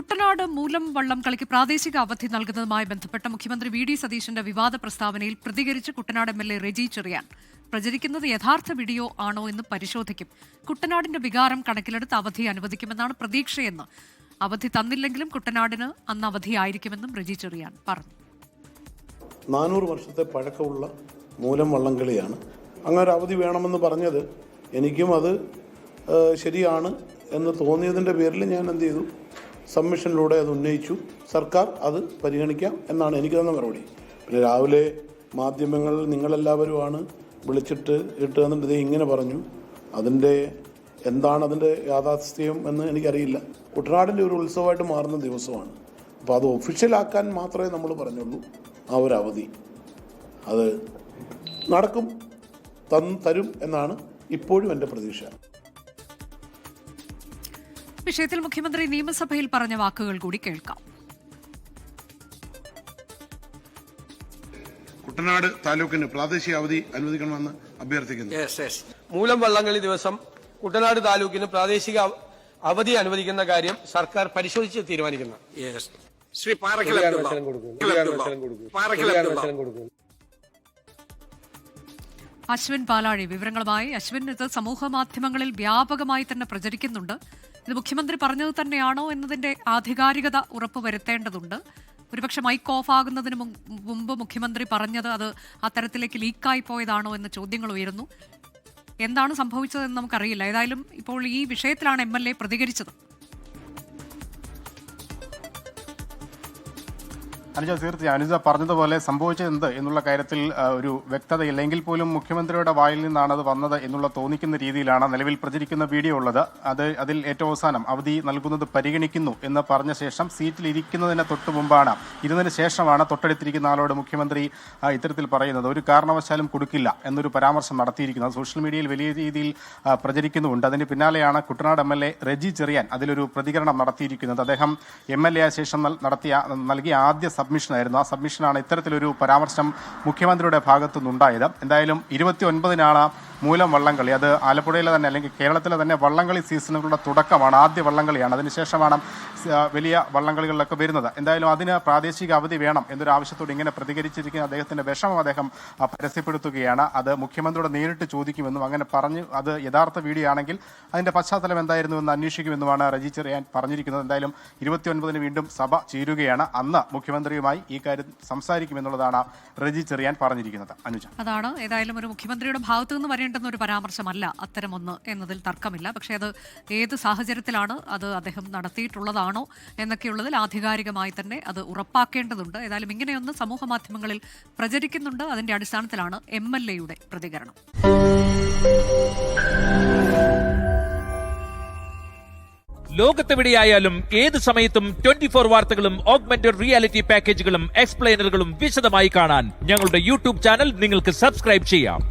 കുട്ടനാട് മൂലം വള്ളം കളിക്ക് പ്രാദേശിക അവധി നൽകുന്നതുമായി ബന്ധപ്പെട്ട മുഖ്യമന്ത്രി വി ഡി സതീശന്റെ വിവാദ പ്രസ്താവനയിൽ പ്രതികരിച്ച് കുട്ടനാട് എം.എൽ.എ. റെജി ചെറിയാൻ പ്രചരിക്കുന്നത് യഥാർത്ഥ വീഡിയോ ആണോ എന്ന് പരിശോധിക്കും. കുട്ടനാടിന്റെ വികാരം കണക്കിലെടുത്ത് അവധി അനുവദിക്കുമെന്നാണ് പ്രതീക്ഷയെന്ന്. അവധി തന്നില്ലെങ്കിലും കുട്ടനാടിന് അന്ന് അവധിയായിരിക്കുമെന്നും റെജി ചെറിയാൻ പറഞ്ഞു. 400 വർഷത്തെ പഴക്കമുള്ള മൂലം വള്ളംകളിയാണ്. അങ്ങനെ ഒരു അവധി വേണമെന്ന് പറഞ്ഞത് എനിക്കും അത് ശരിയാണ് എന്ന് തോന്നിയതിൻ്റെ പേരിൽ ഞാൻ എന്ത് ചെയ്തു, സബ്മിഷനിലൂടെ അത് ഉന്നയിച്ചു. സർക്കാർ അത് പരിഗണിക്കാം എന്നാണ് എനിക്ക് തന്ന മറുപടി. പിന്നെ രാവിലെ മാധ്യമങ്ങളിൽ നിങ്ങളെല്ലാവരുമാണ് വിളിച്ചിട്ട് എന്നിട്ട് ഇങ്ങനെ പറഞ്ഞു. എന്താണ് അതിൻ്റെ യാഥാസ്ഥ്യം എന്ന് എനിക്കറിയില്ല. കുട്ടനാടിൻ്റെ ഒരു ഉത്സവമായിട്ട് മാറുന്ന ദിവസമാണ്. അപ്പോൾ അത് ഒഫീഷ്യലാക്കാൻ മാത്രമേ നമ്മൾ പറഞ്ഞുള്ളൂ. ആ ഒരു അവധി അത് നടക്കും, തരും എന്നാണ് ഇപ്പോഴും എൻ്റെ പ്രതീക്ഷ. വിഷയത്തിൽ മുഖ്യമന്ത്രി നിയമസഭയിൽ പറഞ്ഞ വാക്കുകൾ കൂടി കേൾക്കാം. കുട്ടനാട് താലൂക്കിന് പ്രാദേശിക അവധി അനുവദിക്കണമെന്ന് അഭ്യർത്ഥിക്കുന്നു. മൂലം വള്ളംകളി ദിവസം കുട്ടനാട് താലൂക്കിന് പ്രാദേശിക അവധി അനുവദിക്കുന്ന കാര്യം സർക്കാർ പരിശോധിച്ച് തീരുമാനിക്കുന്നു. ശ്രീ അശ്വിൻ പാലാഴി വിവരങ്ങളുമായി. അശ്വിൻ, ഇത് സമൂഹ മാധ്യമങ്ങളിൽ വ്യാപകമായി തന്നെ പ്രചരിക്കുന്നുണ്ട്. ഇത് മുഖ്യമന്ത്രി പറഞ്ഞത് തന്നെയാണോ എന്നതിന്റെ ആധികാരികത ഉറപ്പുവരുത്തേണ്ടതുണ്ട്. ഒരുപക്ഷെ മൈക്ക് ഓഫ് ആകുന്നതിന് മുമ്പ് മുഖ്യമന്ത്രി പറഞ്ഞത് അത് അത്തരത്തിലേക്ക് ലീക്കായി പോയതാണോ എന്ന ചോദ്യങ്ങൾ ഉയരുന്നു. എന്താണ് സംഭവിച്ചതെന്ന് നമുക്കറിയില്ല. ഏതായാലും ഇപ്പോൾ ഈ വിഷയത്തിലാണ് എം.എൽ.എ. പ്രതികരിച്ചത്. അനുജ, തീർച്ചയായും അനുജ പറഞ്ഞതുപോലെ സംഭവിച്ചത് എന്ത് എന്നുള്ള കാര്യത്തിൽ ഒരു വ്യക്തതയില്ലെങ്കിൽ പോലും മുഖ്യമന്ത്രിയുടെ വായിൽ നിന്നാണ് അത് വന്നത് എന്നുള്ള തോന്നിക്കുന്ന രീതിയിലാണ് നിലവിൽ പ്രചരിക്കുന്ന വീഡിയോ ഉള്ളത്. അതിൽ ഏറ്റവും അവസാനം അവധി നൽകുന്നത് പരിഗണിക്കുന്നു എന്ന് പറഞ്ഞ ശേഷം സീറ്റിൽ ഇരിക്കുന്നതിന് തൊട്ട് മുമ്പാണ്, ഇരുന്നതിന് ശേഷമാണ് തൊട്ടടുത്തിരിക്കുന്ന ആളോട് മുഖ്യമന്ത്രി ഇത്തരത്തിൽ പറയുന്നത്. ഒരു കാരണവശാലും കൊടുക്കില്ല എന്നൊരു പരാമർശം നടത്തിയിരിക്കുന്നത് സോഷ്യൽ മീഡിയയിൽ വലിയ രീതിയിൽ പ്രചരിക്കുന്നുണ്ട്. അതിന് പിന്നാലെയാണ് കുട്ടനാട് എം.എൽ.എ. റെജി ചെറിയാൻ അതിലൊരു പ്രതികരണം നടത്തിയിരിക്കുന്നത്. അദ്ദേഹം എം.എൽ.എ. ആയ ശേഷം നൽകിയ ആദ്യ സബ്മിഷനായിരുന്നു. ആ സബ്മിഷനാണ് ഇത്തരത്തിലൊരു പരാമർശം മുഖ്യമന്ത്രിയുടെ ഭാഗത്തുനിന്നുണ്ടായത്. എന്തായാലും 29-നാണ് മൂലം വള്ളംകളി. അത് ആലപ്പുഴയിലെ തന്നെ അല്ലെങ്കിൽ കേരളത്തിലെ തന്നെ വള്ളംകളി സീസണുകളുടെ തുടക്കമാണ്, ആദ്യ വള്ളംകളിയാണ്. അതിനുശേഷമാണ് വലിയ വള്ളംകളികളിലൊക്കെ വരുന്നത്. എന്തായാലും അതിന് പ്രാദേശിക അവധി വേണം എന്നൊരു ആവശ്യത്തോട് ഇങ്ങനെ പ്രതികരിച്ചിരിക്കുന്ന അദ്ദേഹത്തിന്റെ വിഷമം അദ്ദേഹം പരസ്യപ്പെടുത്തുകയാണ്. അത് മുഖ്യമന്ത്രിയോട് നേരിട്ട് ചോദിക്കുമെന്നും അങ്ങനെ പറഞ്ഞു അത് യഥാർത്ഥ വീഡിയോ ആണെങ്കിൽ അതിന്റെ പശ്ചാത്തലം എന്തായിരുന്നു എന്ന് അന്വേഷിക്കുമെന്നുമാണ് റെജി ചെറിയാൻ പറഞ്ഞിരിക്കുന്നത്. എന്തായാലും 29-ന് വീണ്ടും സഭ ചേരുകയാണ്. അന്ന് മുഖ്യമന്ത്രിയുമായി ഈ കാര്യം സംസാരിക്കുമെന്നുള്ളതാണ് റെജി ചെറിയാൻ പറഞ്ഞിരിക്കുന്നത്. അനുജ, അതാണ് ഏതായാലും ഒരു മുഖ്യമന്ത്രിയുടെ ഭാഗത്തു നിന്ന് വരേണ്ടുന്ന ഒരു പരാമർശമല്ല അത്തരമൊന്ന് എന്നതിൽ തർക്കമില്ല. പക്ഷേ അത് ഏത് സാഹചര്യത്തിലാണ് അത് അദ്ദേഹം നടത്തിയിട്ടുള്ളതാണോ എന്നൊക്കെയുള്ളതിൽ ആധികാരികമായി തന്നെ അത് ഉറപ്പാക്കേണ്ടതുണ്ട്. ഏതായാലും ഇങ്ങനെയൊന്ന് സമൂഹ മാധ്യമങ്ങളിൽ പ്രചരിക്കുന്നുണ്ട്. അതിന്റെ അടിസ്ഥാനത്തിലാണ് എം.എൽ.എ.യുടെ പ്രതികരണം. ലോകത്തെവിടെയായാലും ഏത് സമയത്തും 24 വാർത്തകളും ഓഗ്മെന്റഡ് റിയാലിറ്റി പാക്കേജുകളും എക്സ്പ്ലെയിനറുകളും വിശദമായി കാണാൻ ഞങ്ങളുടെ യൂട്യൂബ് ചാനൽ നിങ്ങൾക്ക് സബ്സ്ക്രൈബ് ചെയ്യാം.